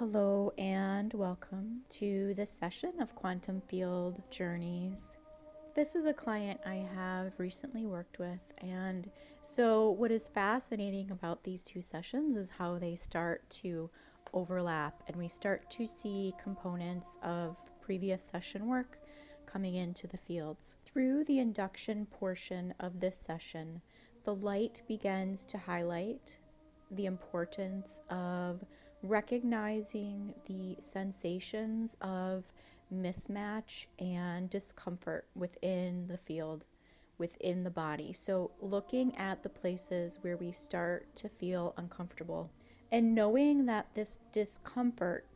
Hello and welcome to this session of Quantum Field Journeys. This is a client I have recently worked with, and so what is fascinating about these two sessions is how they start to overlap, and we start to see components of previous session work coming into the fields. Through the induction portion of this session, the light begins to highlight the importance of recognizing the sensations of mismatch and discomfort within the field, within the body. So, looking at the places where we start to feel uncomfortable and knowing that this discomfort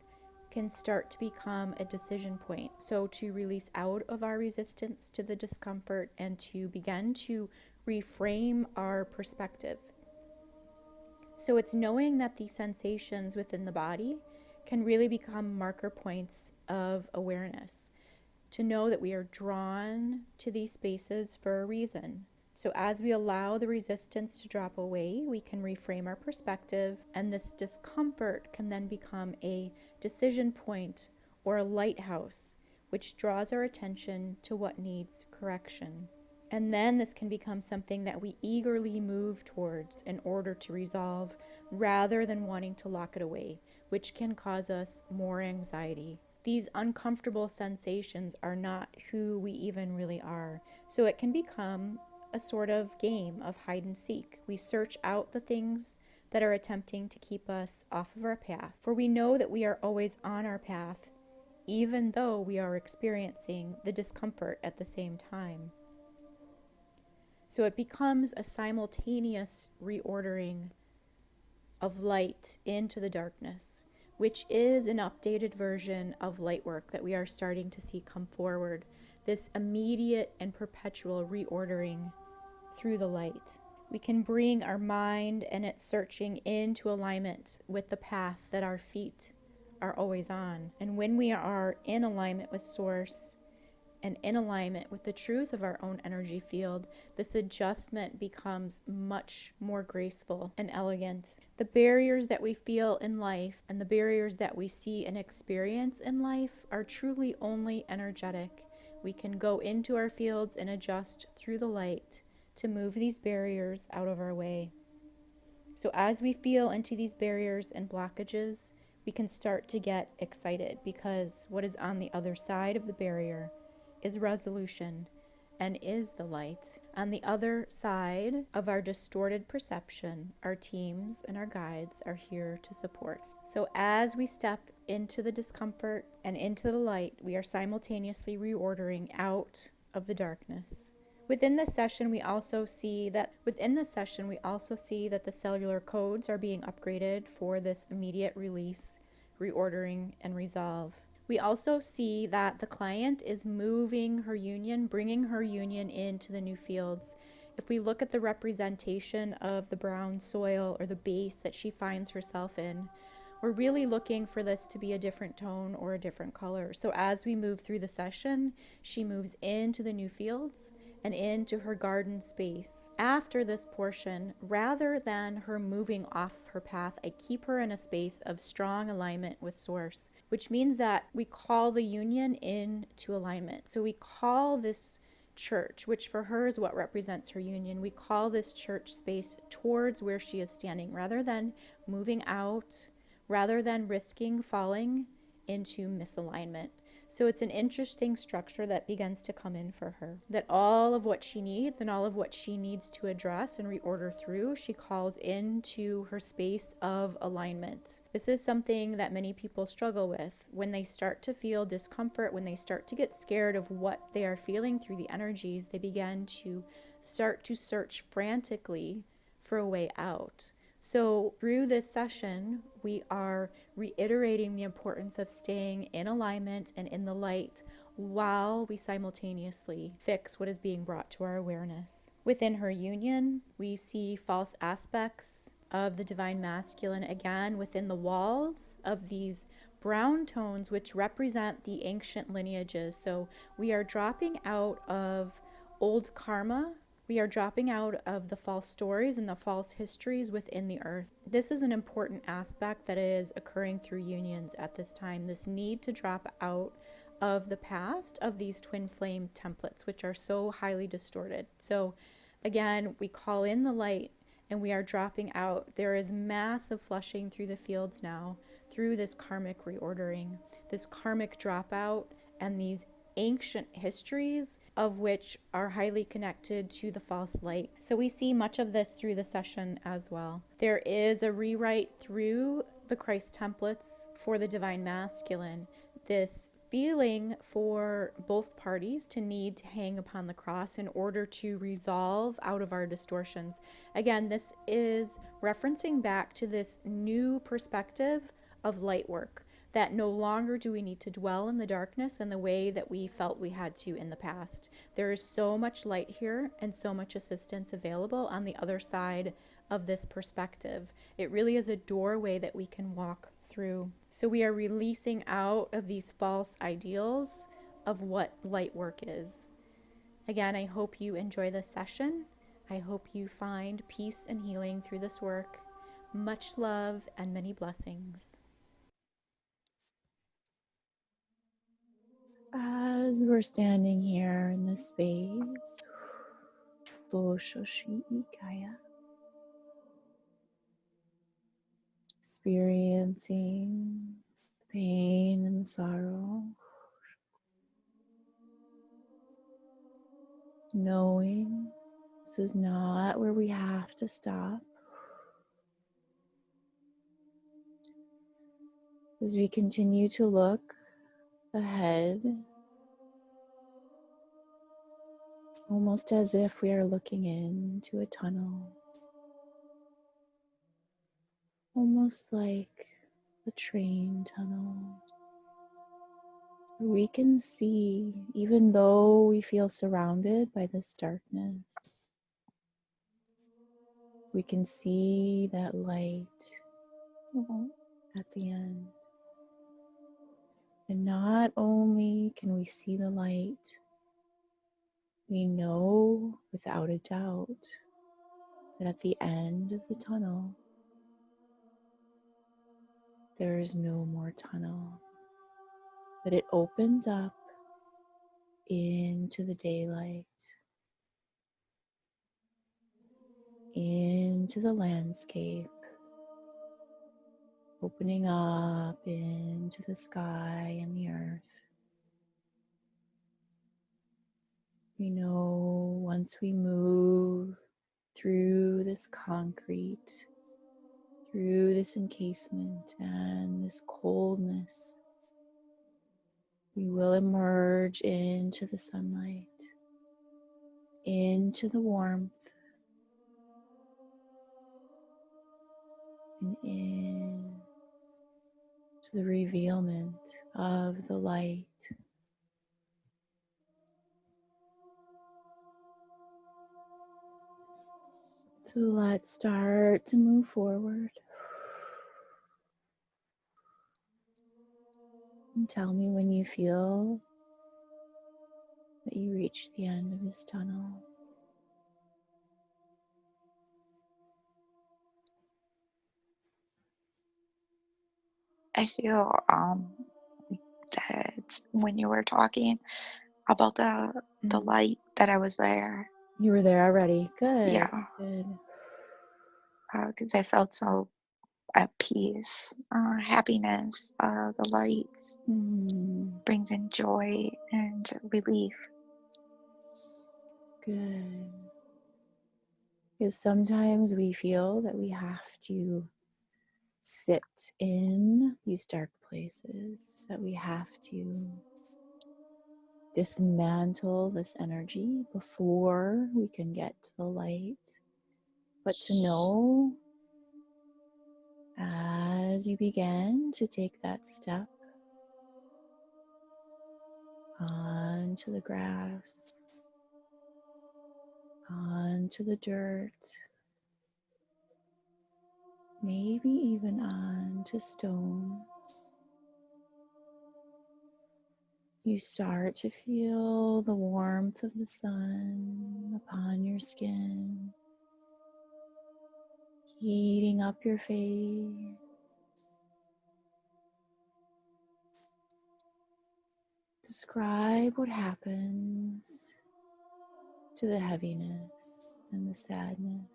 can start to become a decision point. So, to release out of our resistance to the discomfort and to begin to reframe our perspective. So it's knowing that these sensations within the body can really become marker points of awareness, to know that we are drawn to these spaces for a reason. So as we allow the resistance to drop away, we can reframe our perspective, and this discomfort can then become a decision point or a lighthouse, which draws our attention to what needs correction. And then this can become something that we eagerly move towards in order to resolve rather than wanting to lock it away, which can cause us more anxiety. These uncomfortable sensations are not who we even really are. So it can become a sort of game of hide and seek. We search out the things that are attempting to keep us off of our path, for we know that we are always on our path, even though we are experiencing the discomfort at the same time. So it becomes a simultaneous reordering of light into the darkness, which is an updated version of light work that we are starting to see come forward. This immediate and perpetual reordering through the light. We can bring our mind and its searching into alignment with the path that our feet are always on. And when we are in alignment with Source, and in alignment with the truth of our own energy field, this adjustment becomes much more graceful and elegant. The barriers that we feel in life and the barriers that we see and experience in life are truly only energetic. We can go into our fields and adjust through the light to move these barriers out of our way. So as we feel into these barriers and blockages, we can start to get excited, because what is on the other side of the barrier is resolution and is the light. On the other side of our distorted perception, our teams and our guides are here to support. So as we step into the discomfort and into the light, we are simultaneously reordering out of the darkness. Within this session, we also see that the cellular codes are being upgraded for this immediate release, reordering, and resolve. We also see that the client is moving her union, bringing her union into the new fields. If we look at the representation of the brown soil or the base that she finds herself in, we're really looking for this to be a different tone or a different color. So as we move through the session, she moves into the new fields and into her garden space. After this portion, rather than her moving off her path, I keep her in a space of strong alignment with Source, which means that we call the union into alignment. So we call this church, which for her is what represents her union, we call this church space towards where she is standing, rather than moving out, rather than risking falling into misalignment. So it's an interesting structure that begins to come in for her, that all of what she needs and all of what she needs to address and reorder through, she calls into her space of alignment. This is something that many people struggle with when they start to feel discomfort, when they start to get scared of what they are feeling through the energies. They begin to start to search frantically for a way out. So through this session, we are reiterating the importance of staying in alignment and in the light while we simultaneously fix what is being brought to our awareness. Within her union, we see false aspects of the divine masculine again within the walls of these brown tones, which represent the ancient lineages. So we are dropping out of old karma We are dropping out of the false stories and the false histories within the earth. This is an important aspect that is occurring through unions at this time. This need to drop out of the past of these twin flame templates, which are so highly distorted. So, again, we call in the light and we are dropping out. There is massive flushing through the fields now through this karmic reordering, this karmic dropout, and these ancient histories of which are highly connected to the false light. So we see much of this through the session as well. There is a rewrite through the Christ templates for the divine masculine. This feeling for both parties to need to hang upon the cross in order to resolve out of our distortions. Again, this is referencing back to this new perspective of light work, that no longer do we need to dwell in the darkness in the way that we felt we had to in the past. There is so much light here and so much assistance available on the other side of this perspective. It really is a doorway that we can walk through. So we are releasing out of these false ideals of what light work is. Again, I hope you enjoy this session. I hope you find peace and healing through this work. Much love and many blessings. As we're standing here in this space, experiencing the pain and the sorrow, knowing this is not where we have to stop. As we continue to look ahead, almost as if we are looking into a tunnel, almost like a train tunnel. We can see, even though we feel surrounded by this darkness, we can see that light at the end. And not only can we see the light, we know without a doubt that at the end of the tunnel, there is no more tunnel, that it opens up into the daylight, into the landscape, opening up into the sky and the earth. We know once we move through this concrete, through this encasement and this coldness, we will emerge into the sunlight, into the warmth, and into the revealment of the light. So let's start to move forward. And tell me when you feel that you reach the end of this tunnel. I feel that when you were talking about the light, that I was there. You were there already. Good. Yeah, Good. because I felt so at peace, happiness. The lights brings in joy and relief. Good. Because sometimes we feel that we have to sit in these dark places, that we have to dismantle this energy before we can get to the light. But to know, as you begin to take that step onto the grass, onto the dirt, maybe even onto stones, You start to feel the warmth of the sun upon your skin, heating up your face. Describe what happens to the heaviness and the sadness.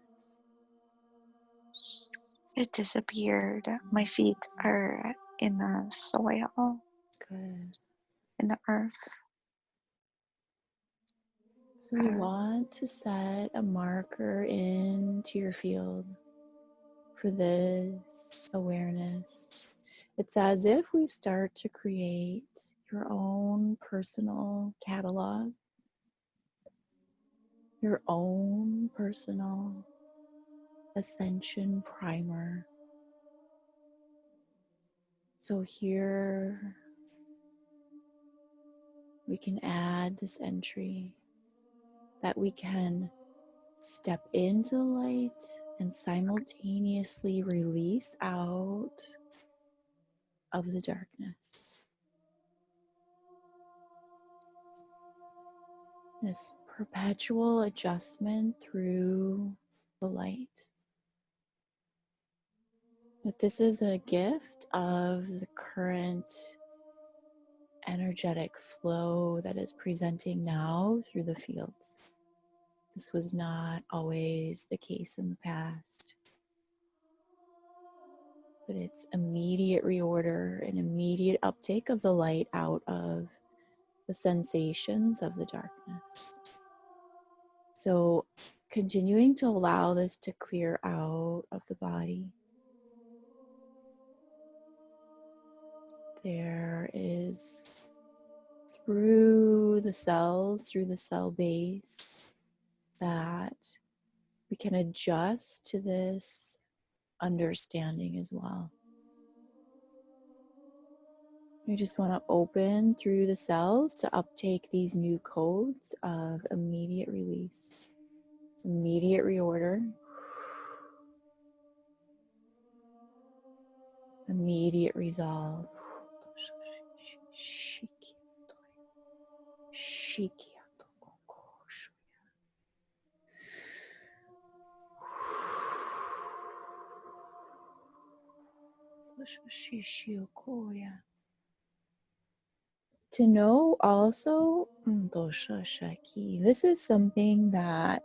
It disappeared. My feet are in the soil, Good. in the earth. So we want to set a marker into your field for this awareness. It's as if we start to create your own personal catalog, your own personal ascension primer. So here we can add this entry that we can step into the light and simultaneously release out of the darkness. This perpetual adjustment through the light. But this is a gift of the current energetic flow that is presenting now through the fields. This was not always the case in the past, but it's immediate reorder and immediate uptake of the light out of the sensations of the darkness. So continuing to allow this to clear out of the body. There is through the cells, through the cell base, that we can adjust to this understanding as well. You just want to open through the cells to uptake these new codes of immediate release, immediate reorder, immediate resolve. To know also, this is something that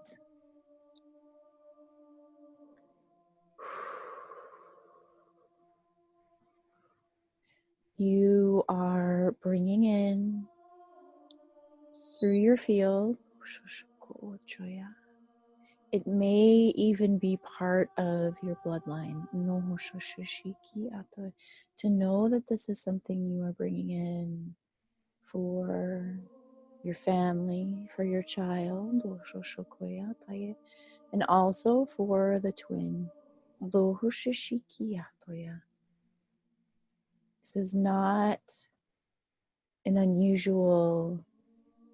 you are bringing in through your field. It may even be part of your bloodline. To know that this is something you are bringing in for your family, for your child, and also for the twin. This is not an unusual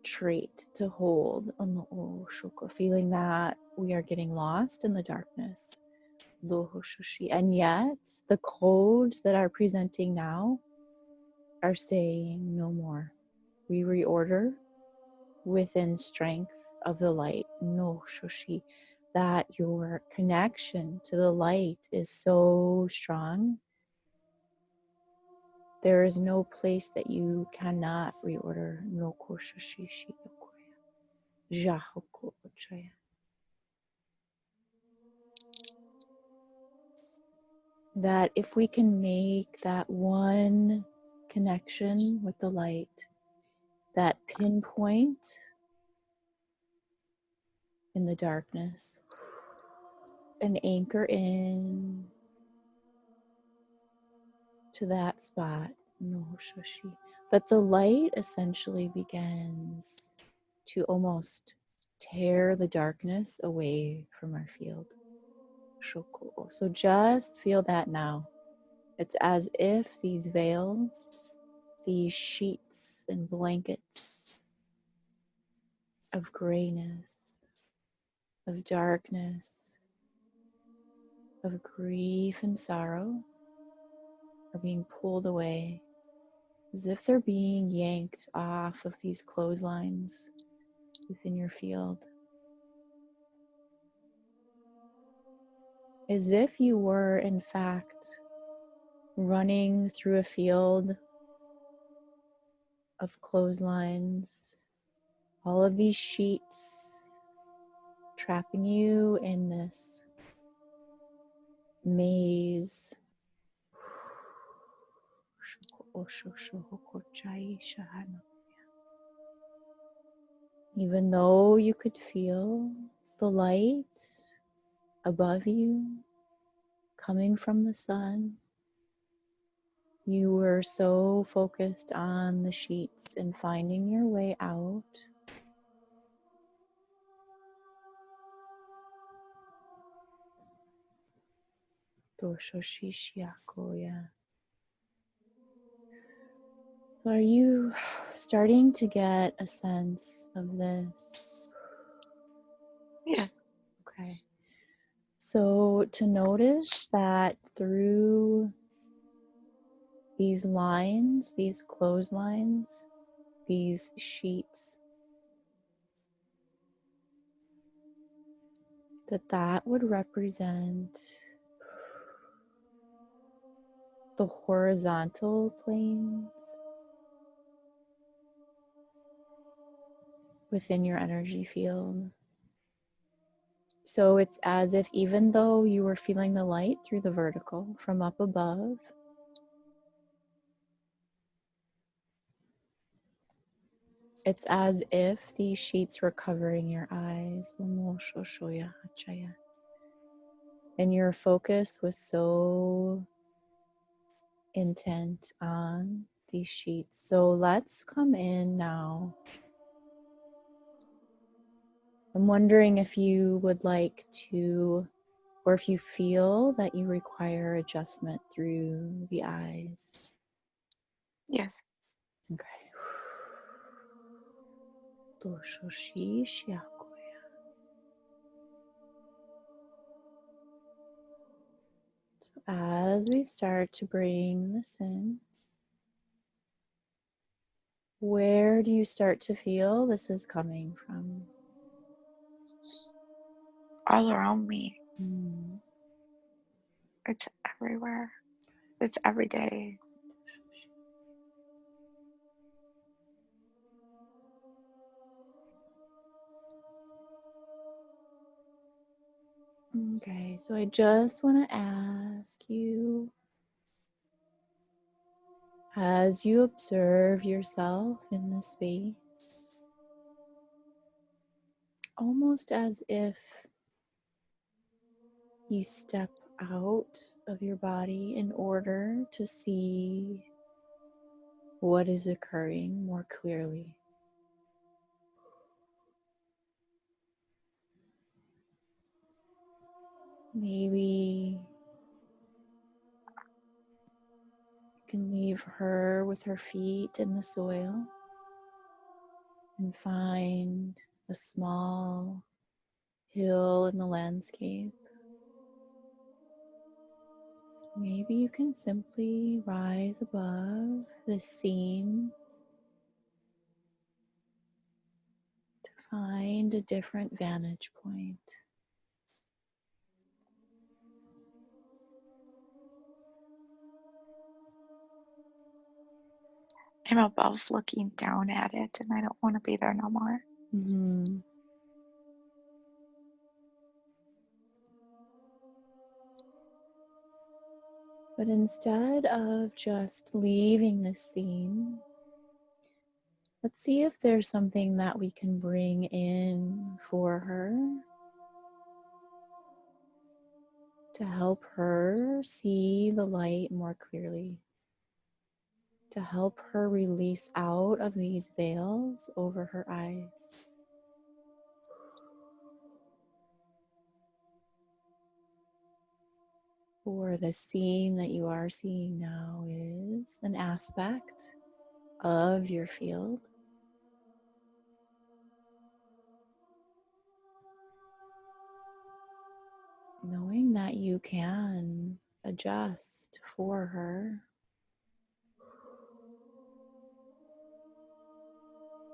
trait to hold, feeling that we are getting lost in the darkness. And yet, the codes that are presenting now are saying no more. We reorder within strength of the light. No shoshi. That your connection to the light is so strong. There is no place that you cannot reorder. No koshoshi shiyokoya. Jahoko ochaya. That if we can make that one connection with the light, that pinpoint in the darkness, and anchor in to that spot, no shoshi, that the light essentially begins to almost tear the darkness away from our field. Shoko. So just feel that now. It's as if these veils, these sheets and blankets of grayness, of darkness, of grief and sorrow are being pulled away as if they're being yanked off of these clotheslines within your field. As if you were, in fact, running through a field of clotheslines, all of these sheets trapping you in this maze. Even though you could feel the light above you coming from the sun, you were so focused on the sheets and finding your way out. So are you starting to get a sense of this? Yes. Okay. So to notice that through these lines, these clotheslines, these sheets, that would represent the horizontal planes within your energy field. So it's as if even though you were feeling the light through the vertical from up above, it's as if these sheets were covering your eyes. And your focus was so intent on these sheets. So let's come in now. I'm wondering if you would like to, or if you feel that you require adjustment through the eyes. Yes. Okay. So as we start to bring this in, where do you start to feel this is coming from? All around me. Mm. It's everywhere. It's every day. Okay, so I just want to ask you, as you observe yourself in this space, almost as if you step out of your body in order to see what is occurring more clearly. Maybe you can leave her with her feet in the soil and find a small hill in the landscape. Maybe you can simply rise above the scene to find a different vantage point. I'm above looking down at it, and I don't want to be there no more. Mm-hmm. But instead of just leaving the scene, let's see if there's something that we can bring in for her to help her see the light more clearly, to help her release out of these veils over her eyes. For the scene that you are seeing now is an aspect of your field. Knowing that you can adjust for her.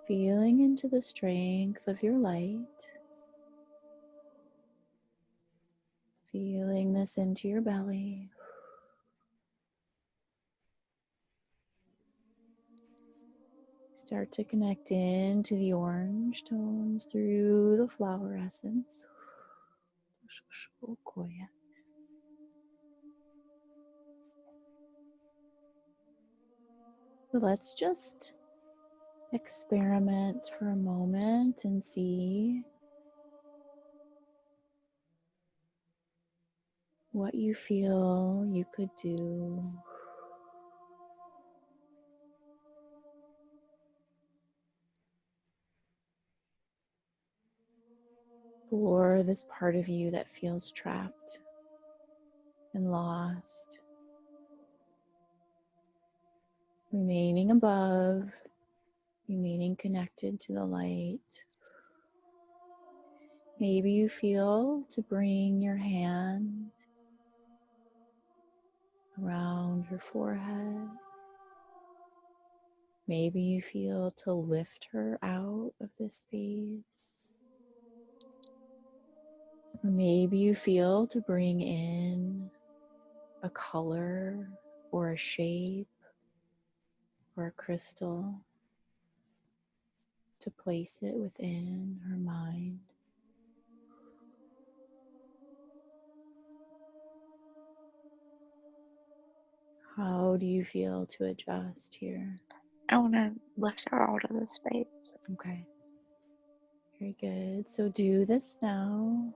feeling into the strength of your light, feeling this into your belly. Start to connect into the orange tones through the flower essence. So let's just experiment for a moment and see what you feel you could do for this part of you that feels trapped and lost, remaining above, remaining connected to the light. Maybe you feel to bring your hand around her forehead. Maybe you feel to lift her out of this space. Or maybe you feel to bring in a color or a shape or a crystal to place it within her mind. How do you feel to adjust here? I want to lift her out of the space. Okay, very good. So do this now.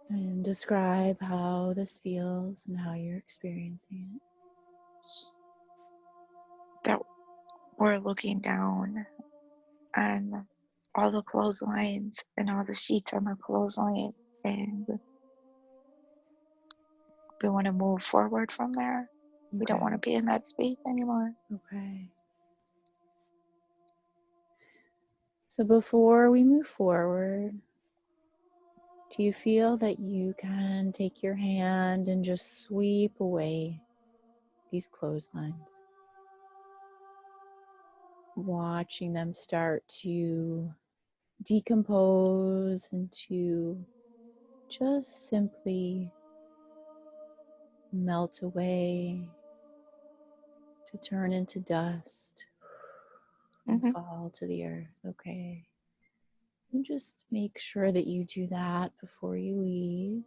And describe how this feels and how you're experiencing it. That we're looking down on all the clotheslines and all the sheets on the clotheslines, and we want to move forward from there. We don't want Okay, to be in that space anymore. okay. So before we move forward, do you feel that you can take your hand and just sweep away these clotheslines? Watching them start to decompose and to just simply melt away, to turn into dust and Hmm. fall to the earth. Okay. And just make sure that you do that before you leave.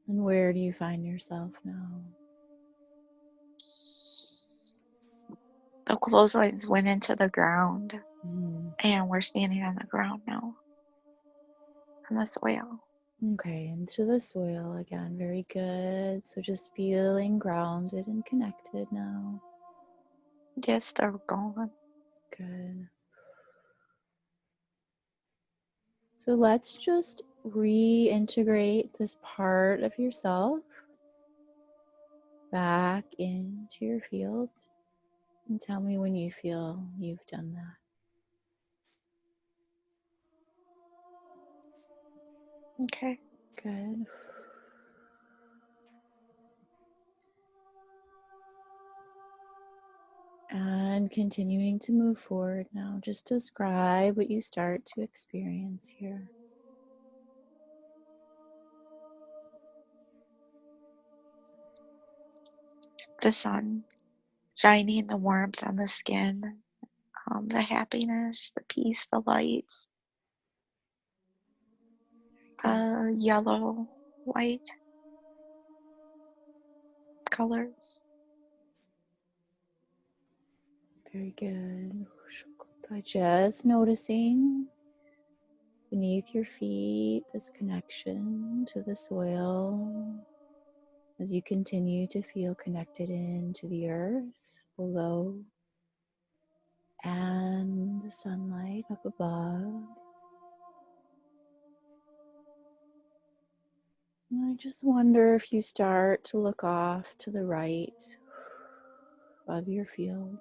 And where do you find yourself now? The clotheslines went into the ground, Mm. and we're standing on the ground now, on the soil. Okay, into the soil again. Very good. So just feeling grounded and connected now. Yes, they're gone. Good. So let's just reintegrate this part of yourself back into your field. And tell me when you feel you've done that. Okay. Good. And continuing to move forward now, just describe what you start to experience here. The sun shining, the warmth on the skin, the happiness, the peace, the lights, Good. yellow, white colors. Very good. Just noticing beneath your feet this connection to the soil as you continue to feel connected into the earth below and the sunlight up above. And I just wonder if you start to look off to the right of your field,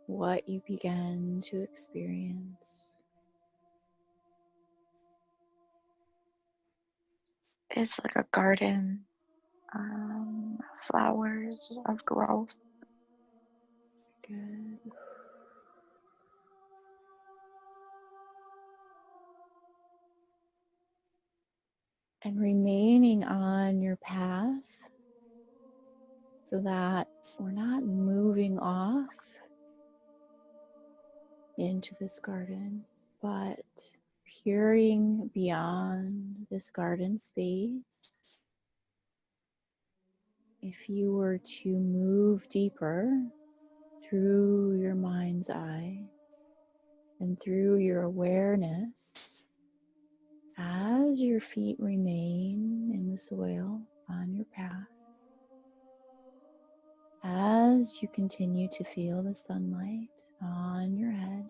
what you begin to experience. It's like a garden, flowers of growth. Good. And remaining on your path so that we're not moving off into this garden, but peering beyond this garden space. If you were to move deeper through your mind's eye and through your awareness, as your feet remain in the soil on your path, as you continue to feel the sunlight on your head,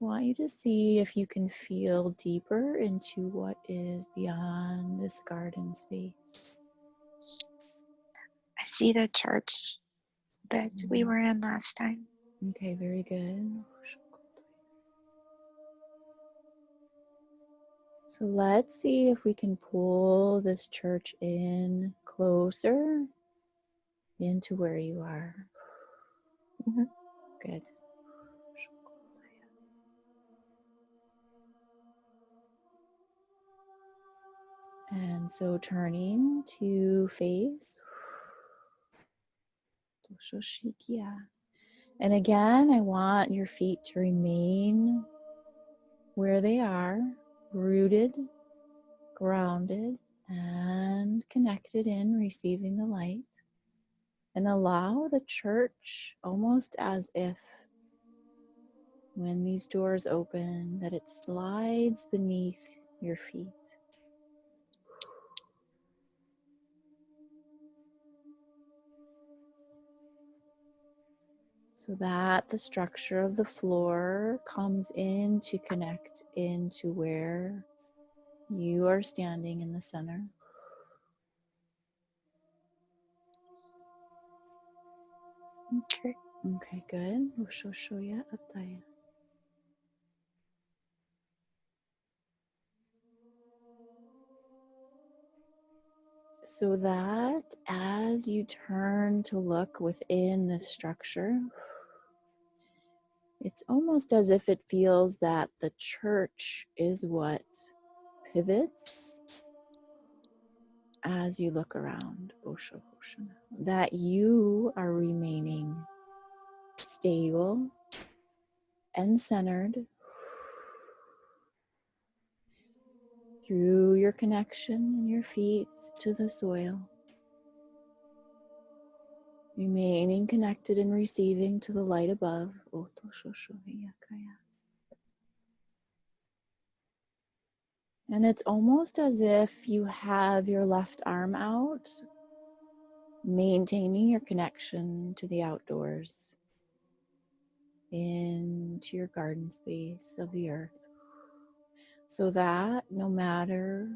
I want you to see if you can feel deeper into what is beyond this garden space. I see the church that we were in last time. Okay, very good. So let's see if we can pull this church in closer into where you are. Mhm. Good. And so turning to face. And again, I want your feet to remain where they are, rooted, grounded, and connected in receiving the light. And allow the church, almost as if when these doors open, that it slides beneath your feet. So that the structure of the floor comes in to connect into where you are standing in the center. Okay. Okay, good. Ushoshoya Attaya. So that as you turn to look within this structure, it's almost as if it feels that the church is what pivots as you look around. That you are remaining stable and centered through your connection and your feet to the soil. Remaining connected and receiving to the light above. And it's almost as if you have your left arm out, maintaining your connection to the outdoors, into your garden space of the earth, so that no matter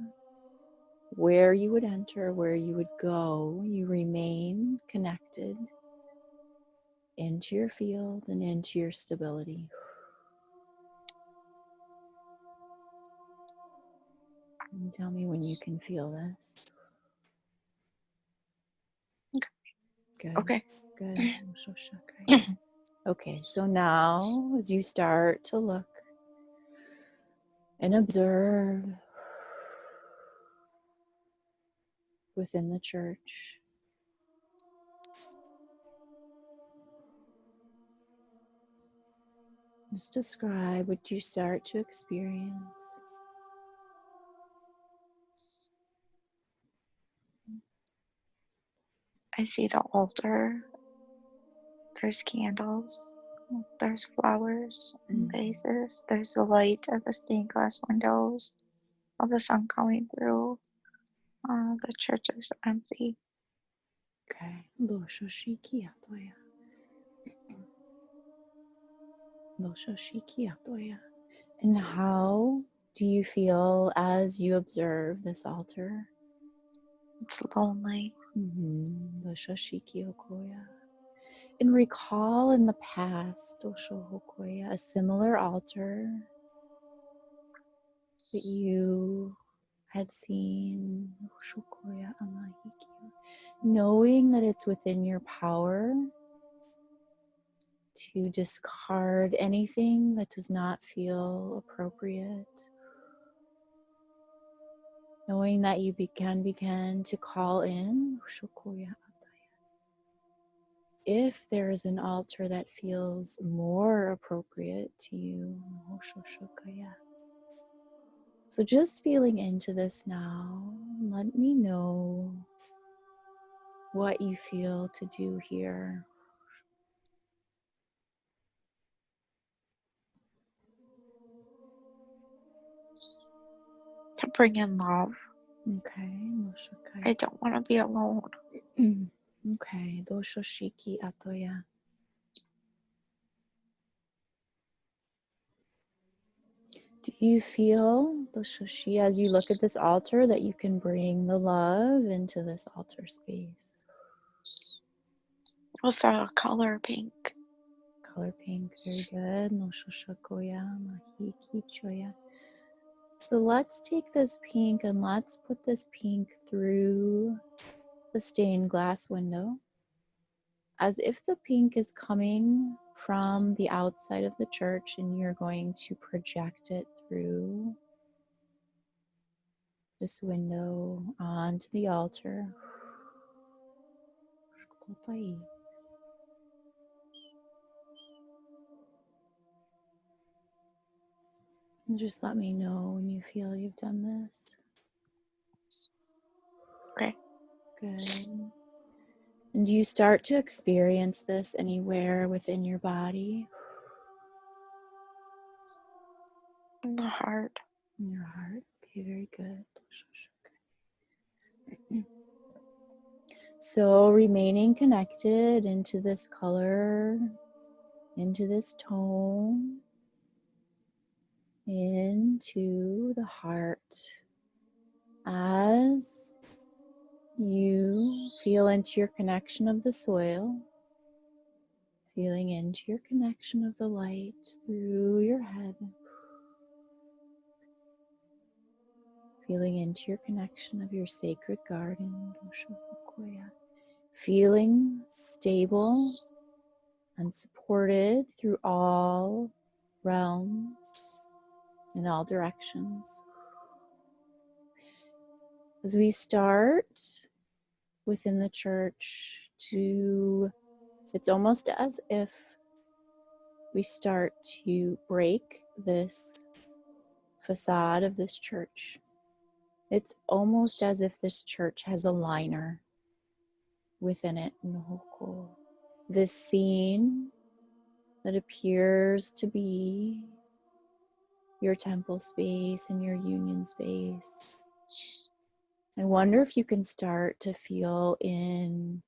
where you would enter, where you would go, you remain connected into your field and into your stability. And tell me when you can feel this. Good, Okay. good. Okay, so now as you start to look and observe within the church, just describe what you start to experience. I see the altar. There's candles. There's flowers and vases. There's the light of the stained glass windows of the sun coming through. The church is empty. Okay. And how do you feel as you observe this altar? It's lonely. And recall in the past a similar altar that you had seen, knowing that it's within your power to discard anything that does not feel appropriate, knowing that you begin to call in if there is an altar that feels more appropriate to you. So just feeling into this now, let me know what you feel to do here. To bring in love. Okay, I don't want to be alone. okay, doshoshiki atoya. Do you feel, doshoshi, as you look at this altar, that you can bring the love into this altar space? With a color pink. Color pink, very good. No shoshakoya, mahiki choya. So let's take this pink and let's put this pink through the stained glass window, as if the pink is coming from the outside of the church and you're going to project it through this window onto the altar. And just let me know when you feel you've done this. Okay. Good. And do you start to experience this anywhere within your body? In the heart. In your heart? Okay, very good. So remaining connected into this color, into this tone, into the heart. As you feel into your connection of the soil, feeling into your connection of the light through your head, feeling into your connection of your sacred garden, feeling stable and supported through all realms, in all directions. As we start within the church to, it's almost as if we start to break this facade of this church. It's almost as if this church has a liner within it. This scene that appears to be your temple space and your union space. I wonder if you can start to feel in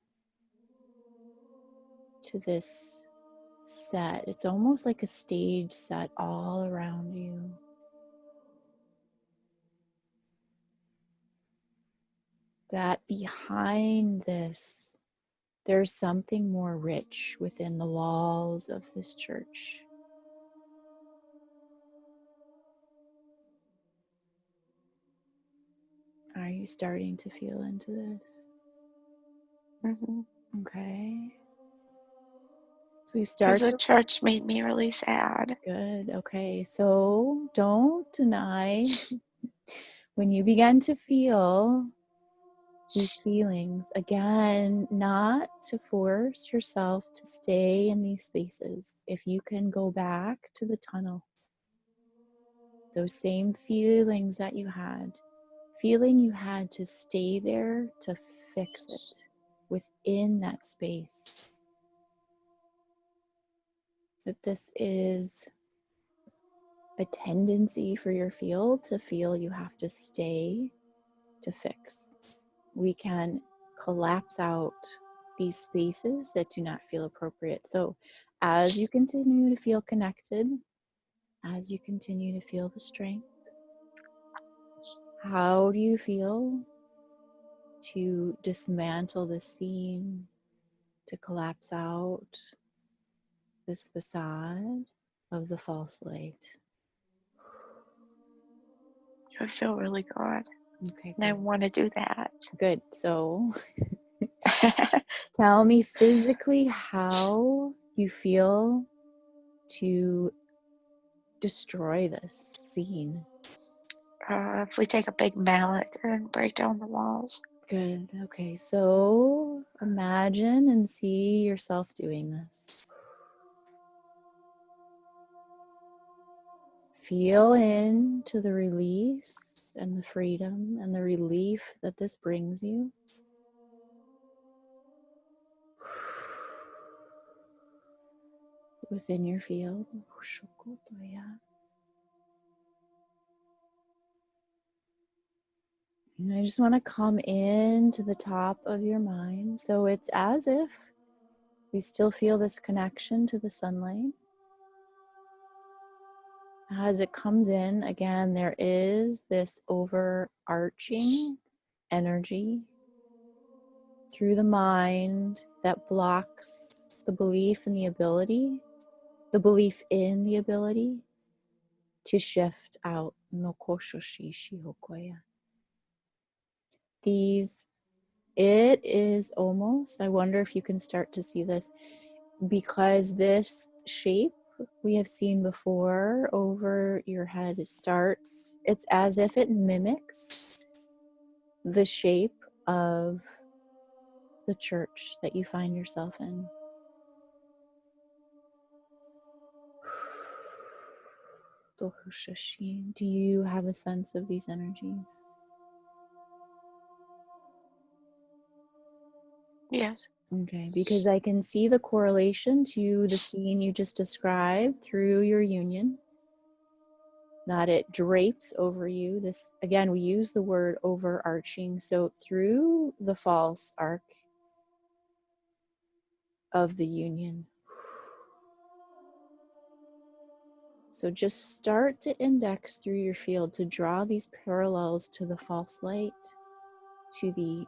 to this set. It's almost like a stage set all around you. That behind this, there's something more rich within the walls of this church. Are you starting to feel into this? Mm-hmm. Okay. So we Because start the to, church made me really sad. good. Okay. So don't deny when you begin to feel these feelings, again, not to force yourself to stay in these spaces. If you can go back to the tunnel, those same feelings that you had, feeling you had to stay there to fix it within that space. That this is a tendency for your field to feel you have to stay to fix. We can collapse out these spaces that do not feel appropriate. So as you continue to feel connected, as you continue to feel the strength, how do you feel to dismantle the scene, to collapse out this facade of the false light? I feel really good. Okay, And I good. want to do that. Good. So tell me physically how you feel to destroy this scene. If we take a big mallet and break down the walls. Good. Okay, so imagine and see yourself doing this. Feel into the release and the freedom and the relief that this brings you. Within your field. And I just want to come in to the top of your mind. So it's as if we still feel this connection to the sunlight. As it comes in, again, there is this overarching energy through the mind that blocks the belief in the ability to shift out. It is almost, I wonder if you can start to see this, because this shape we have seen before over your head starts, it's as if it mimics the shape of the church that you find yourself in. Do you have a sense of these energies? Yes. Okay, because I can see the correlation to the scene you just described through your union, that it drapes over you. This, again, we use the word overarching. So through the false arc of the union. So just start to index through your field to draw these parallels to the false light, to the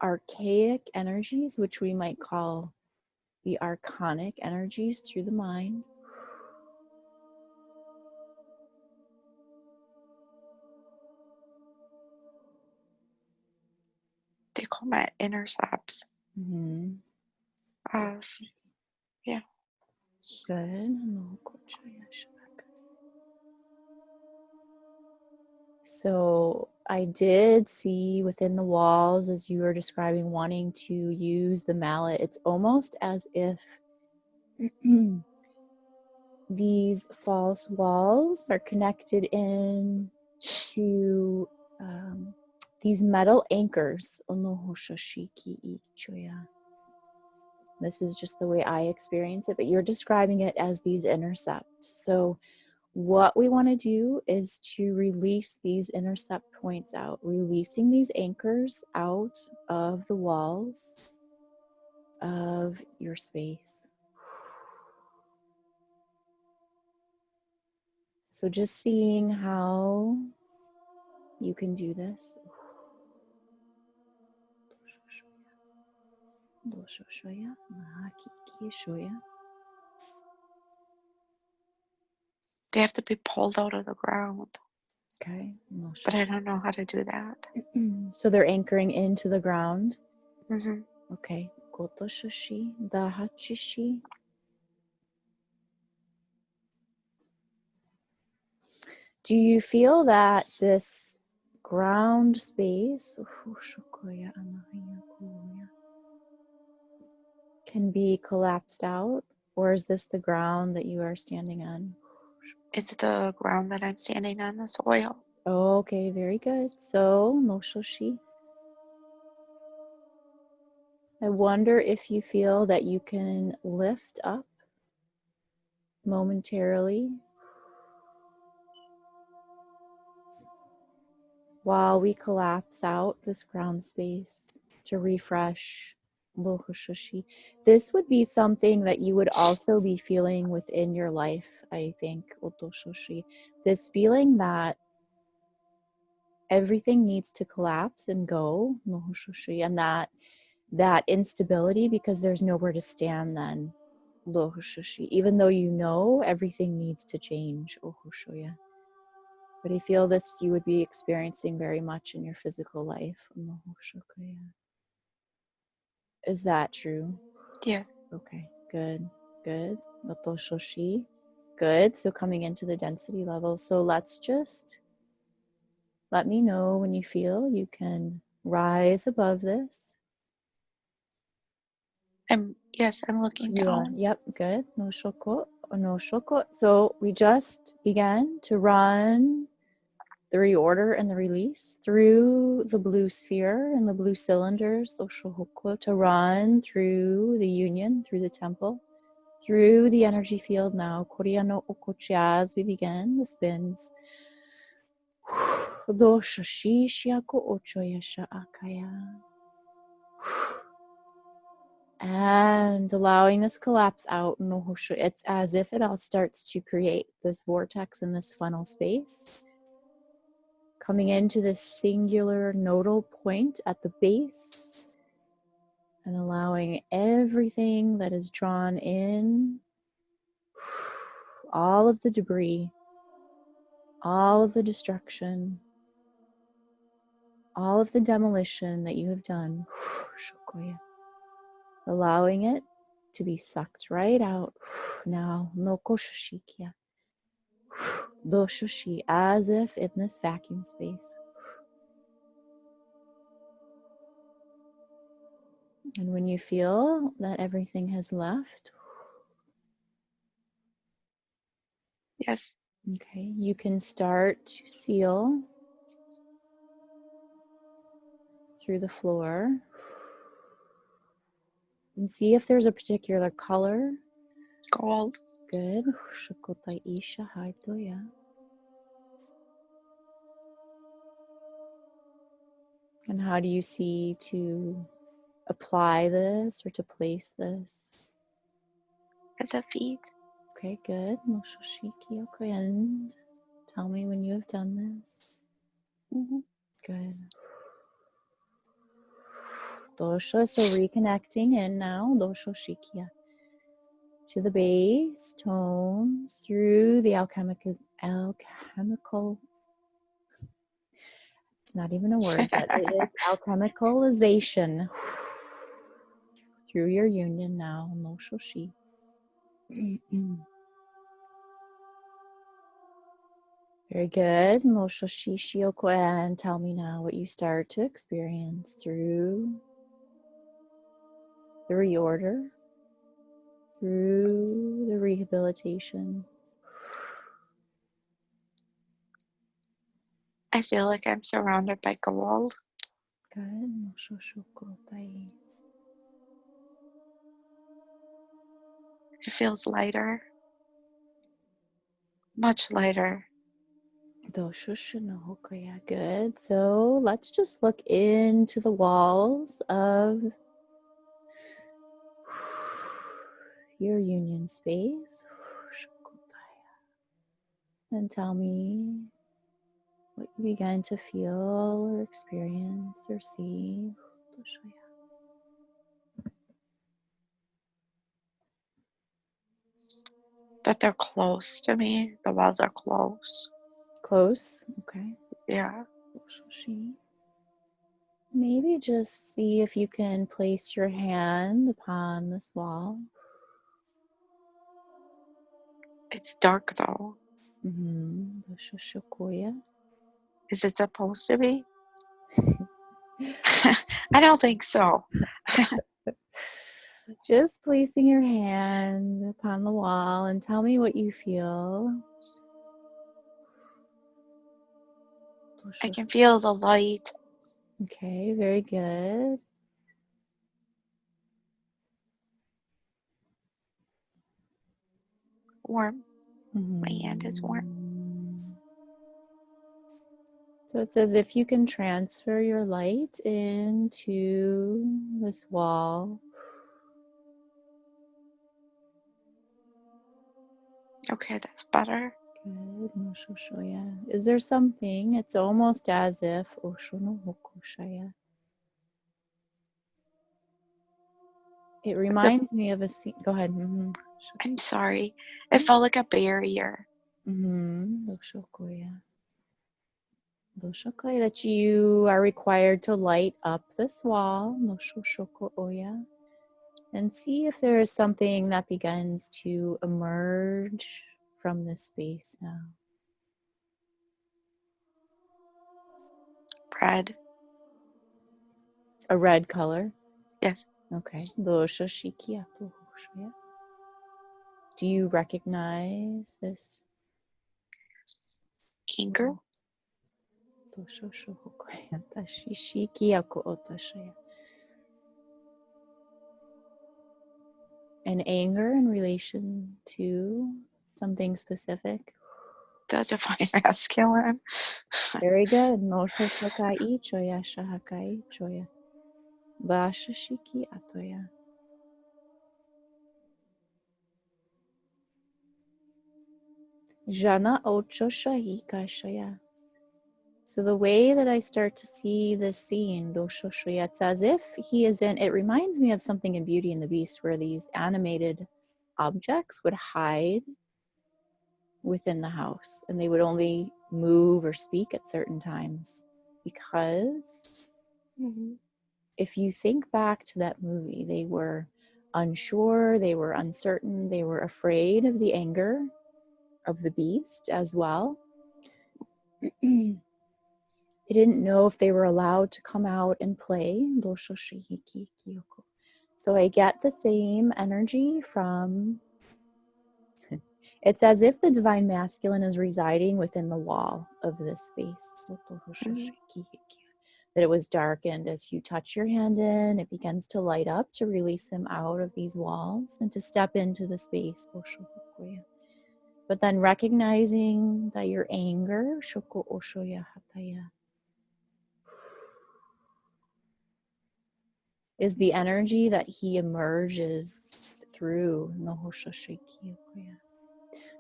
archaic energies, which we might call the archonic energies through the mind. They call my intercepts. Mm-hmm. Yeah. Good. So I did see within the walls, as you were describing, wanting to use the mallet. It's almost as if these false walls are connected in to these metal anchors. This is just the way I experience it, but you're describing it as these intercepts. So what we want to do is to release these intercept points out, releasing these anchors out of the walls of your space. So just seeing how you can do this. They have to be pulled out of the ground. Okay. But I don't know how to do that. So they're anchoring into the ground. Mm-hmm. Okay. Dahachishi. Do you feel that this ground space can be collapsed out, or is this the ground that you are standing on? It's the ground that I'm standing on, the soil. Okay, very good. So, noshoshi. I wonder if you feel that you can lift up momentarily while we collapse out this ground space to refresh. This would be something that you would also be feeling within your life, I think. This feeling that everything needs to collapse and go, and that instability, because there's nowhere to stand then. Even though you know everything needs to change. But I feel this you would be experiencing very much in your physical life. Is that true? Yes. Okay, good, good. Good. So coming into the density level. So let's just let me know when you feel you can rise above this. I'm looking You are. down. Yep, good. No shoko. No shoko. So we just began to run the reorder and the release through the blue sphere and the blue cylinders, Oshohoko, to run through the union, through the temple, through the energy field now. Korea no okochi as we begin the spins. Dosha shi shiako ocho yasha akaya. And allowing this collapse out, it's as if it all starts to create this vortex in this funnel space. Coming into this singular nodal point at the base and allowing everything that is drawn in, all of the debris, all of the destruction, all of the demolition that you have done, allowing it to be sucked right out. Now, no koshoshikia, doshoshi, as if in this vacuum space. And when you feel that everything has left, Yes. okay, you can start to seal through the floor and see if there's a particular color. Gold. Good. Shukotai isha haito, yeah. And how do you see to apply this or to place this? At the feet. Okay, good. Moshoshiki, okay. And tell me when you have done this. Mm-hmm. Good. Dosha, so reconnecting in now. Dosho shikia. To the base tones through the alchemical, it's not even a word, but it is alchemicalization through your union now, Moshoshi. Very good. Moshoshi Shioko, and tell me now what you start to experience through the reorder, through the rehabilitation. I feel like I'm surrounded by gold. Good. Moshoshoko Tai. It feels lighter. Much lighter. Doshoshinohokoya. Good. So let's just look into the walls of your union space. And tell me what you began to feel or experience or see. That they're close to me. The walls are close. Close. Okay. Yeah. Maybe just see if you can place your hand upon this wall. It's dark though. Mm-hmm. Is it supposed to be? I don't think so. Just placing your hand upon the wall and tell me what you feel. I can feel the light. Okay, very good. Warm. My hand is warm. So it's as if you can transfer your light into this wall. Okay, that's better. Good. Is there something? It's almost as if it reminds me of a scene. Go ahead. I'm sorry. It felt like a barrier. That you are required to light up this wall. And see if there is something that begins to emerge from this space now. Red. A red color? Yes. Okay. Do you recognize this? Anger. And anger in relation to something specific? The divine masculine. Very good. No shoshokai choya shahakai choya. Bashashiki atoya. Jana ocho shahi kashaya. So the way that I start to see this scene, doshoshoya, it's as if he is in, it reminds me of something in Beauty and the Beast where these animated objects would hide within the house and they would only move or speak at certain times because if you think back to that movie, they were unsure, they were uncertain, they were afraid of the anger of the beast as well. They didn't know if they were allowed to come out and play. So I get the same energy from, it's as if the divine masculine is residing within the wall of this space. That it was darkened. As you touch your hand in, it begins to light up to release him out of these walls and to step into the space. But then recognizing that your anger is the energy that he emerges through.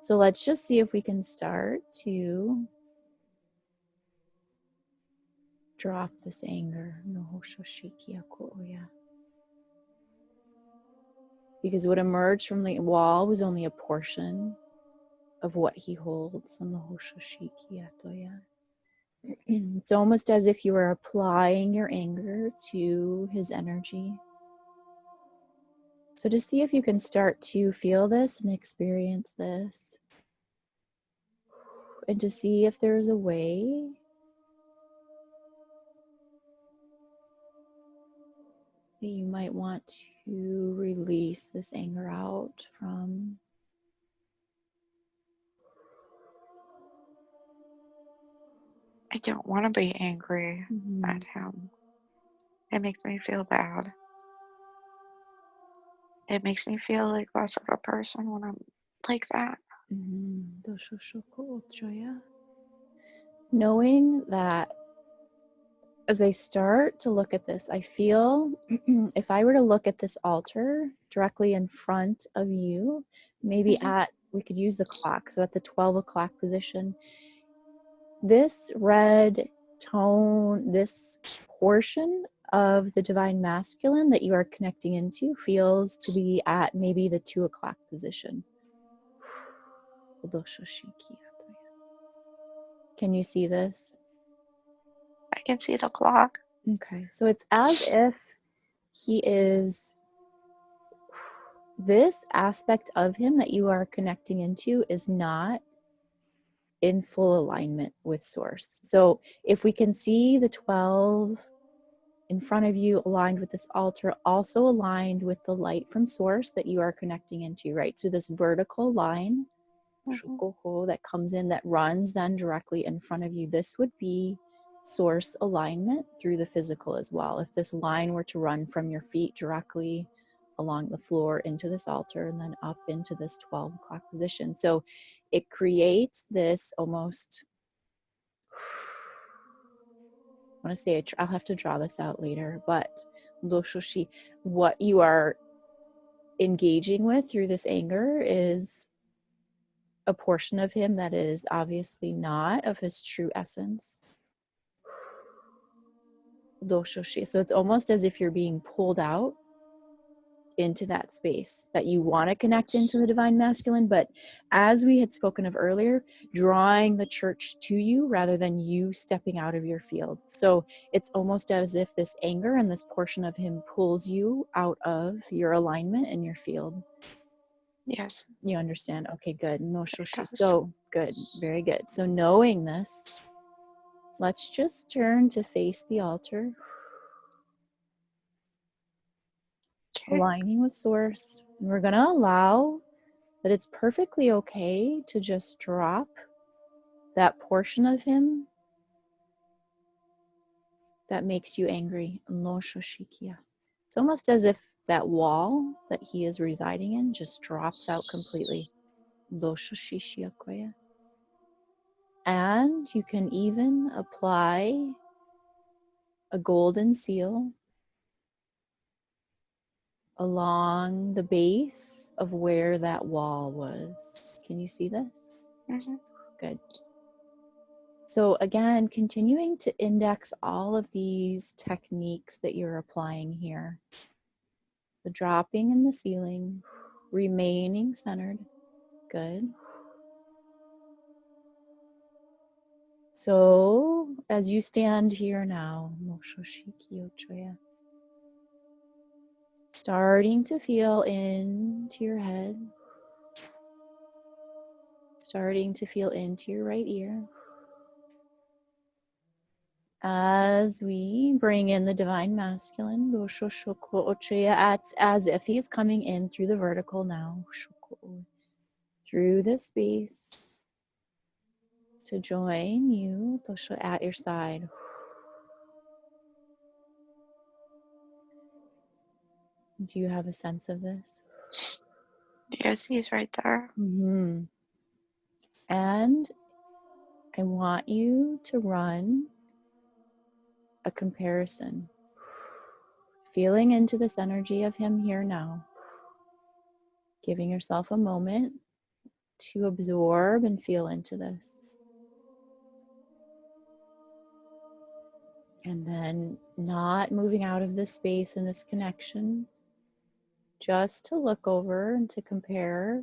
So let's just see if we can start to drop this anger. Because what emerged from the wall was only a portion of what he holds. It's almost as if you were applying your anger to his energy. So just see if you can start to feel this and experience this. And to see if there's a way that you might want to release this anger out from. I don't want to be angry at him. It makes me feel bad. It makes me feel like less of a person when I'm like that. Knowing that as I start to look at this, I feel if I were to look at this altar directly in front of you, maybe we could use the clock. So at the 12 o'clock position, this red tone, this portion of the divine masculine that you are connecting into feels to be at maybe the 2 o'clock position. Can you see this? I can see the clock. Okay, so it's as if he is, this aspect of him that you are connecting into is not in full alignment with source. So if we can see the 12 in front of you aligned with this altar, also aligned with the light from source that you are connecting into, right? So this vertical line that comes in, that runs then directly in front of you, this would be source alignment through the physical as well. If this line were to run from your feet directly along the floor into this altar and then up into this 12 o'clock position. So it creates this almost, I want to say, I'll have to draw this out later, but what you are engaging with through this anger is a portion of him that is obviously not of his true essence. So it's almost as if you're being pulled out into that space, that you want to connect into the divine masculine, but as we had spoken of earlier, drawing the church to you rather than you stepping out of your field. So it's almost as if this anger and this portion of him pulls you out of your alignment and your field. Yes. You understand? Okay, good. No It shoshi. does. So good. Very good. So knowing this, let's just turn to face the altar, Okay. aligning with source. And we're going to allow that it's perfectly okay to just drop that portion of him that makes you angry. No shoshikia. It's almost as if that wall that he is residing in just drops out completely. Do shoshishiakoya. And you can even apply a golden seal along the base of where that wall was. Can you see this? Mm-hmm. Good. So again, continuing to index all of these techniques that you're applying here. The dropping in the ceiling, remaining centered. Good. So as you stand here now, starting to feel into your head, starting to feel into your right ear. As we bring in the divine masculine, as if he's coming in through the vertical now, through this space to join you at your side. Do you have a sense of this? Yes, he's right there. Mm-hmm. And I want you to run a comparison, feeling into this energy of him here now, giving yourself a moment to absorb and feel into this. And then not moving out of this space and this connection, just to look over and to compare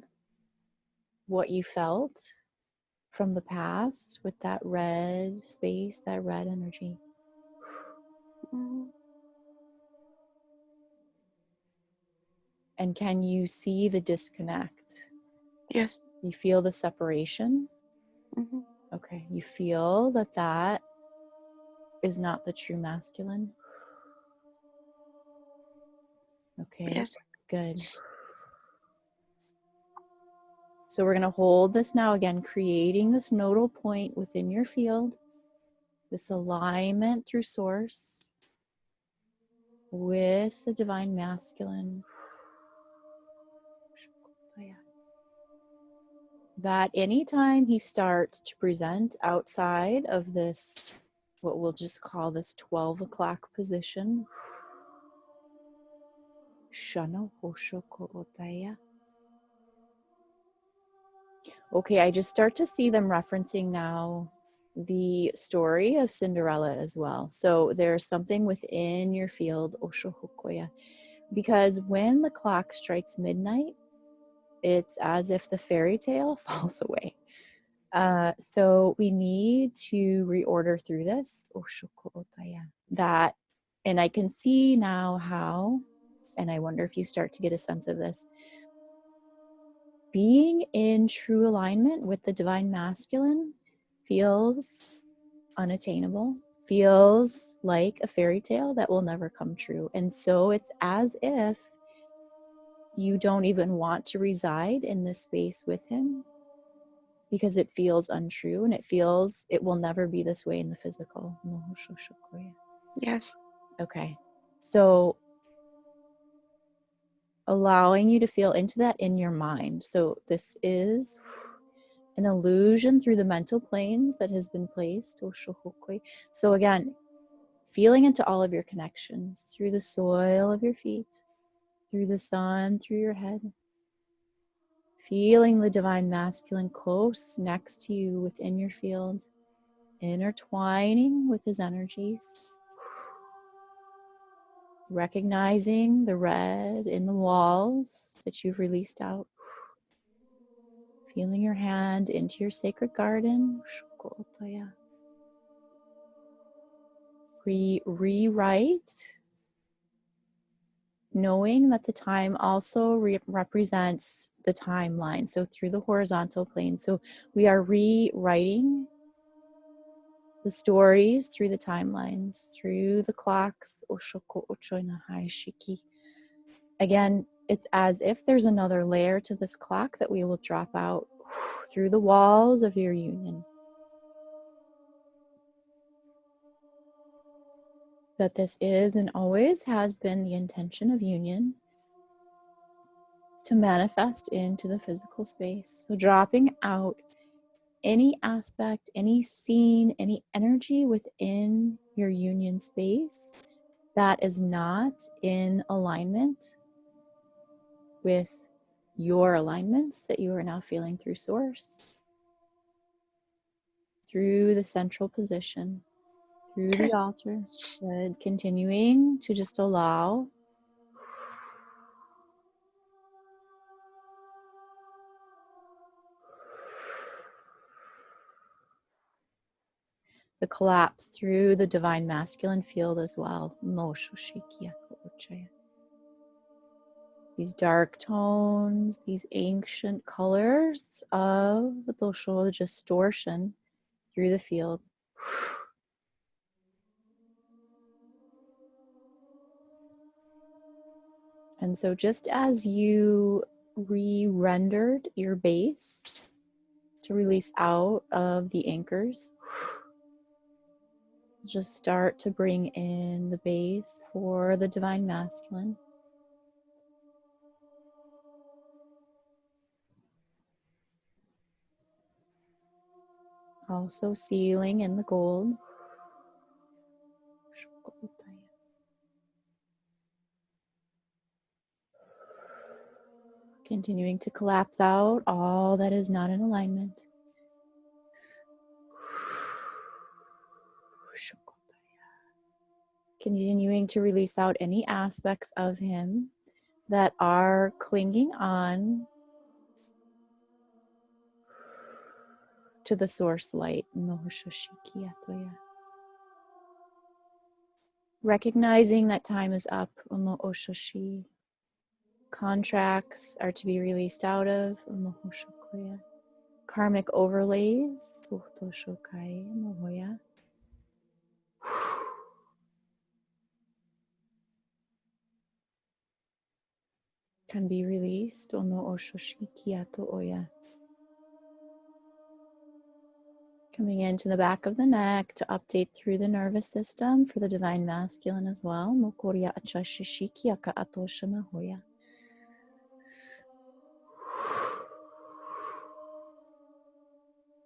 what you felt from the past with that red space, that red energy. Mm-hmm. And can you see the disconnect? Yes. You feel the separation? Mm-hmm. Okay, you feel that that is not the true masculine? Okay, Yes. good. So we're going to hold this now again, creating this nodal point within your field, this alignment through source with the divine masculine. That anytime he starts to present outside of this, what we'll just call this 12 o'clock position, Shana Hoshoko Otaya. Okay, I just start to see them referencing now the story of Cinderella as well. So there's something within your field, Oshohokoya, because when the clock strikes midnight, it's as if the fairy tale falls away. So we need to reorder through this. That, and I can see now how, and I wonder if you start to get a sense of this, being in true alignment with the divine masculine feels unattainable, feels like a fairy tale that will never come true. And so it's as if you don't even want to reside in this space with him because it feels untrue and it feels it will never be this way in the physical. Yes. Okay. So allowing you to feel into that in your mind. So this is an illusion through the mental planes that has been placed. So again, feeling into all of your connections through the soil of your feet, through the sun, through your head. Feeling the divine masculine close next to you within your field, intertwining with his energies. recognizing the red in the walls that you've released out. Feeling your hand into your sacred garden. Rewrite, knowing that the time also represents the timeline. So through the horizontal plane. So we are rewriting the stories through the timelines, through the clocks. Again, it's as if there's another layer to this clock that we will drop out through the walls of your union. That this is and always has been the intention of union to manifest into the physical space. So dropping out any aspect, any scene, any energy within your union space that is not in alignment with your alignments that you are now feeling through source, through the central position, through the altar. Good. Continuing to just allow the collapse through the divine masculine field as well. These dark tones, these ancient colors of the distortion through the field. And so just as you re-rendered your base to release out of the anchors, just start to bring in the base for the divine masculine. Also sealing in the gold. Continuing to collapse out all that is not in alignment. Continuing to release out any aspects of him that are clinging on to the source light. Recognizing that time is up. Contracts are to be released out of. Karmic overlays can be released. Coming into the back of the neck to update through the nervous system for the divine masculine as well.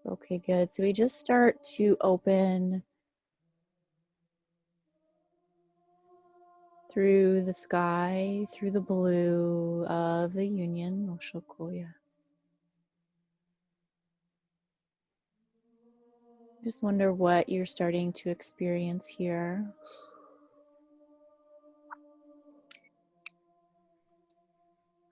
Okay, good. So we just start to open through the sky, through the blue of the union. Just wonder what you're starting to experience here.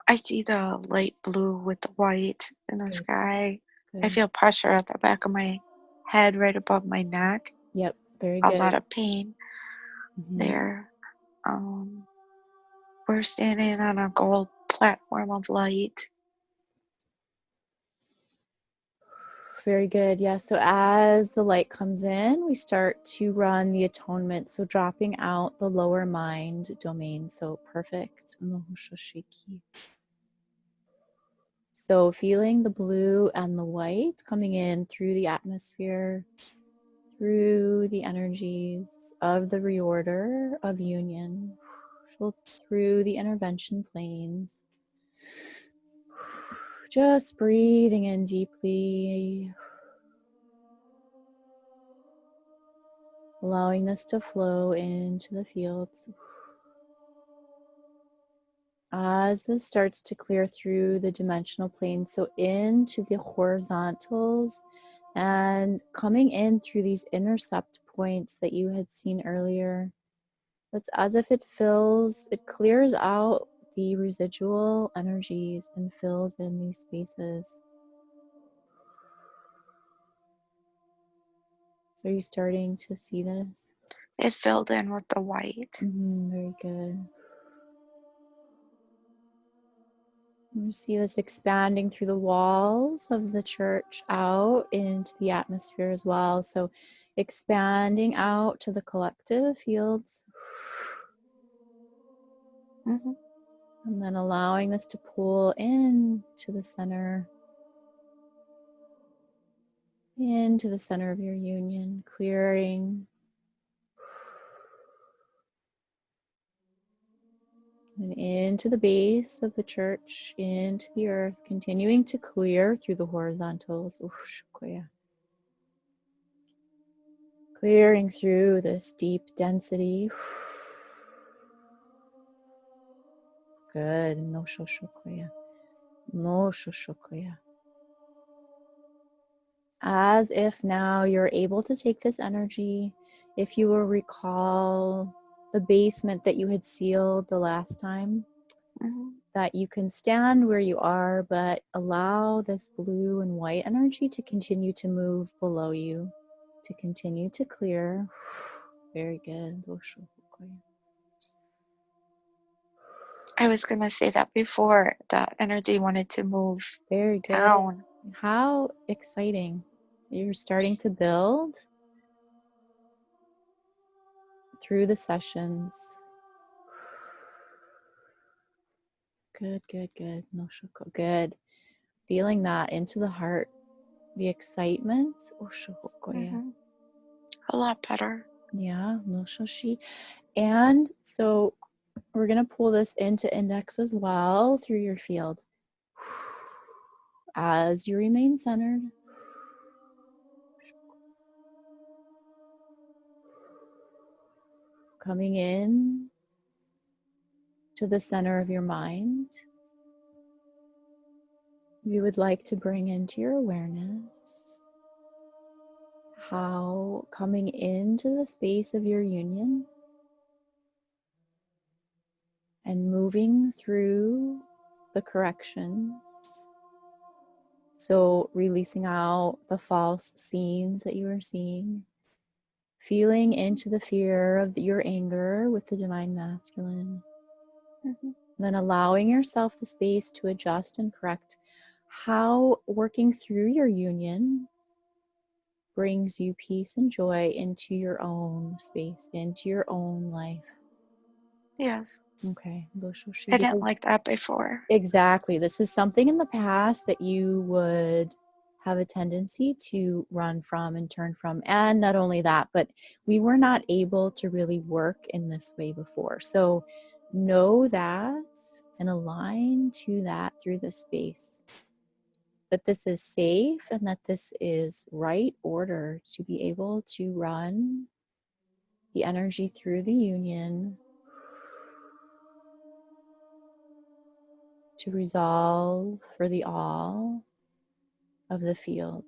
I see the light blue with the white in the sky. I Good. feel pressure at the back of my head right above my neck. Yep, very A good. lot of pain there. We're standing on a gold platform of light. Very good. Yeah. So as the light comes in, we start to run the atonement. So dropping out the lower mind domain. So perfect. So feeling the blue and the white coming in through the atmosphere, through the energies of the reorder of union, through the intervention planes. Just breathing in deeply, allowing this to flow into the fields. As this starts to clear through the dimensional plane, so into the horizontals and coming in through these intercept points that you had seen earlier, It's as if it clears out the residual energies and fills in these spaces. Are you starting to see this? It filled in with the white. Very good. You see this expanding through the walls of the church out into the atmosphere as well. So expanding out to the collective fields, Mm-hmm. and then allowing this to pull into the center of your union, clearing and into the base of the church, into the earth, continuing to clear through the horizontals. Clearing through this deep density. Good. No shoshokoya. No shoshokoya. As if now you're able to take this energy, if you will recall the basement that you had sealed the last time, Mm-hmm. that you can stand where you are, but allow this blue and white energy to continue to move below you, to continue to clear. Very good. I was going to say that before, that energy wanted to move Very good. down. How exciting. You're starting to build through the sessions. Good, good, good. No shoko. Good. Feeling that into the heart, the excitement. Mm-hmm. A lot better. Yeah, no shoshi. And so we're going to pull this into index as well through your field. As you remain centered, coming in to the center of your mind, we would like to bring into your awareness how coming into the space of your union and moving through the corrections. So releasing out the false scenes that you are seeing, feeling into the fear of your anger with the divine masculine, Mm-hmm. then allowing yourself the space to adjust and correct how working through your union brings you peace and joy into your own space, into your own life. Yes. Okay, I didn't like that before. exactly. This is something in the past that you would have a tendency to run from and turn from. And not only that, but we were not able to really work in this way before. So know that and align to that through this space. That this is safe and that this is right order to be able to run the energy through the union to resolve for the all of the field.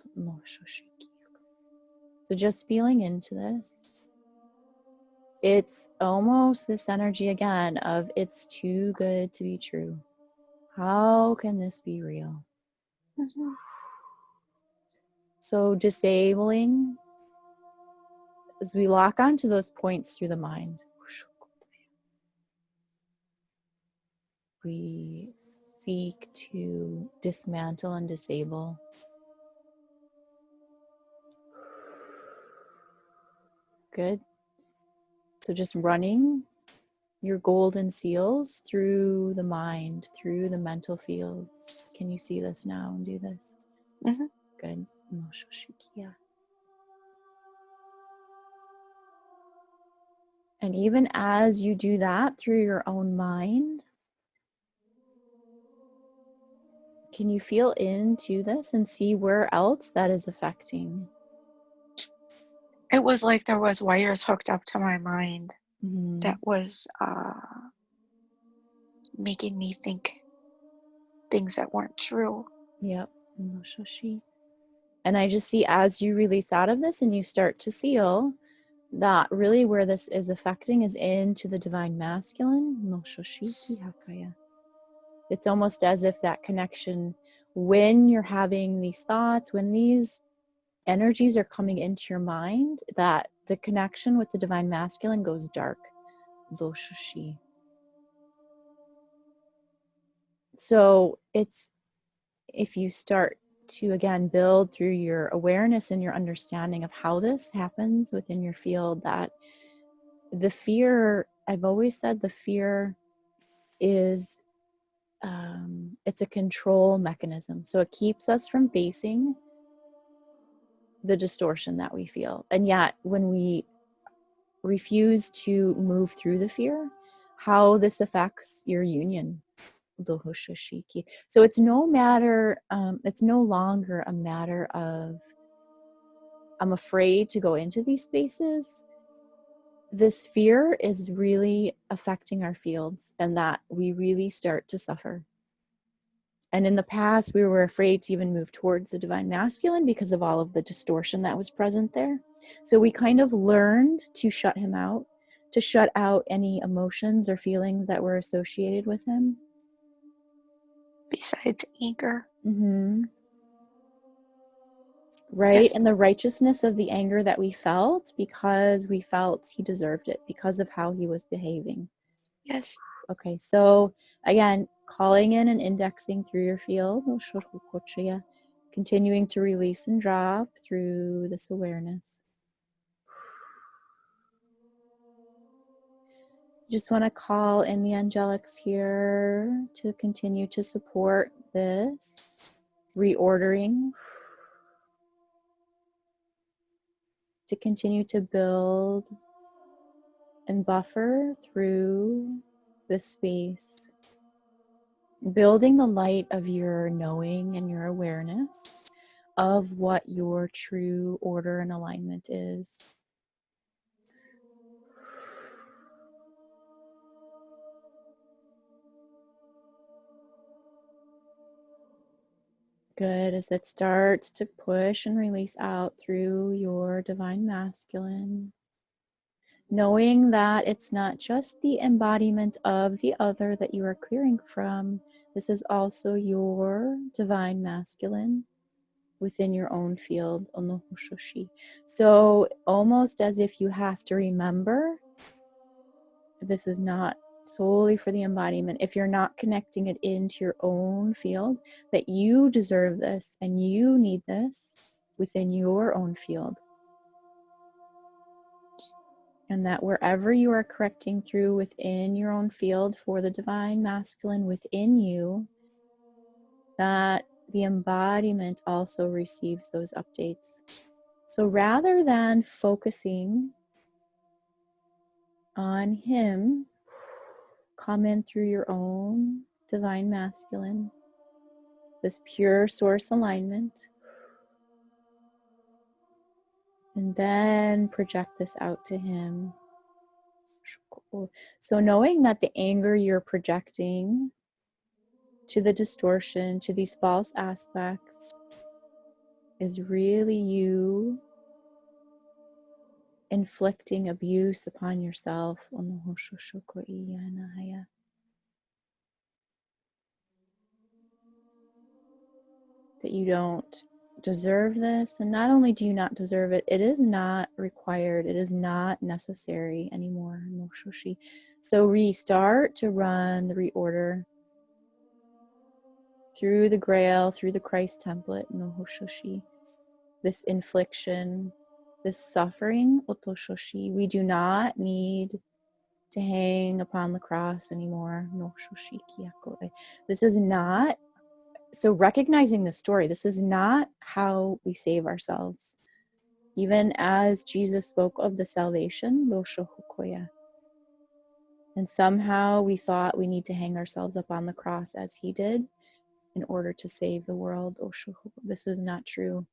So just feeling into this. It's almost this energy again of it's too good to be true. How can this be real? Mm-hmm. So disabling as we lock onto those points through the mind. We seek to dismantle and disable. Good. So just running your golden seals through the mind, through the mental fields. Can you see this now and do this? Mm-hmm. Good. And even as you do that through your own mind, can you feel into this and see where else that is affecting? It was like there was wires hooked up to my mind that Mm-hmm. was making me think things that weren't true. Yep. And I just see as you release out of this and you start to seal, that really where this is affecting is into the divine masculine. It's almost as if that connection, when you're having these thoughts, when these energies are coming into your mind, that the connection with the divine masculine goes dark. So it's, if you start to again build through your awareness and your understanding of how this happens within your field, that the fear, I've always said the fear is it's a control mechanism. So it keeps us from facing the distortion that we feel. And yet when we refuse to move through the fear, how this affects your union. So it's no matter, it's no longer a matter of I'm afraid to go into these spaces. This fear is really affecting our fields, and that we really start to suffer. And in the past, we were afraid to even move towards the divine masculine because of all of the distortion that was present there. So we kind of learned to shut him out, to shut out any emotions or feelings that were associated with him. Besides anger. Mm-hmm. Right? Yes. And the righteousness of the anger that we felt because we felt he deserved it because of how he was behaving. Yes. Okay, so again, calling in and indexing through your field, continuing to release and drop through this awareness. Just want to call in the angelics here to continue to support this reordering, to continue to build and buffer through this space, building the light of your knowing and your awareness of what your true order and alignment is. Good, as it starts to push and release out through your divine masculine, knowing that it's not just the embodiment of the other that you are clearing from, this is also your divine masculine within your own field. So almost as if you have to remember, this is not solely for the embodiment. If you're not connecting it into your own field, that you deserve this and you need this within your own field. And that wherever you are correcting through within your own field for the divine masculine within you, that the embodiment also receives those updates. So rather than focusing on him, come in through your own divine masculine, this pure source alignment, and then project this out to him. So knowing that the anger you're projecting to the distortion, to these false aspects, is really you inflicting abuse upon yourself. That you don't deserve this. And not only do you not deserve it, it is not required. It is not necessary anymore. So restart to run the reorder through the Grail, through the Christ template, this infliction, this suffering, we do not need to hang upon the cross anymore. This is not, so recognizing the story, this is not how we save ourselves. Even as Jesus spoke of the salvation, and somehow we thought we need to hang ourselves up on the cross as he did in order to save the world. This is not true.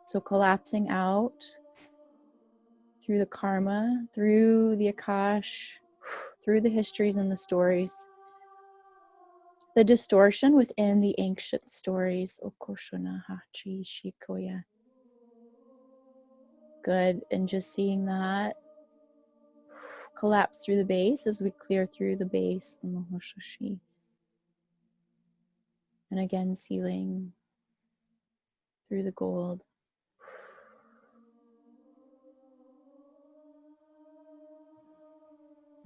So collapsing out through the karma, through the Akash, through the histories and the stories, the distortion within the ancient stories. Good. And just seeing that collapse through the base as we clear through the base and the hoshoshi. And again, sealing through the gold.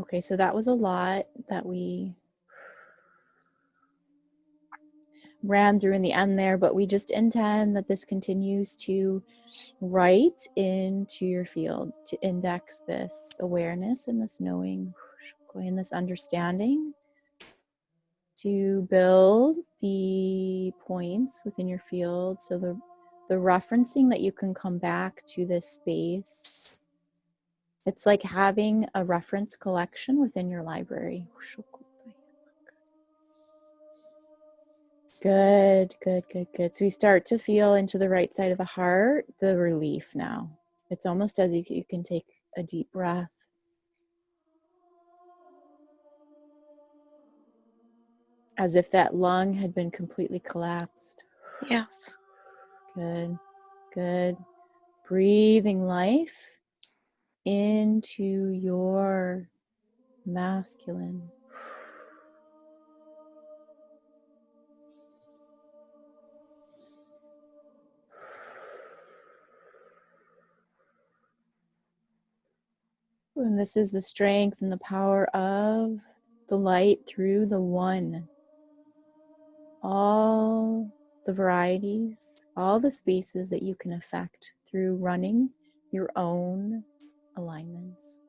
Okay, so that was a lot that we ran through in the end there, but we just intend that this continues to write into your field, to index this awareness and this knowing and this understanding, to build the points within your field, so the referencing that you can come back to this space. It's like having a reference collection within your library. Good, good, good, good. So we start to feel into the right side of the heart, the relief now. It's almost as if you can take a deep breath. As if that lung had been completely collapsed. Yes. Good, good. Breathing life into your masculine. And this is the strength and the power of the light through the one. All the varieties, all the spaces that you can affect through running your own alignments.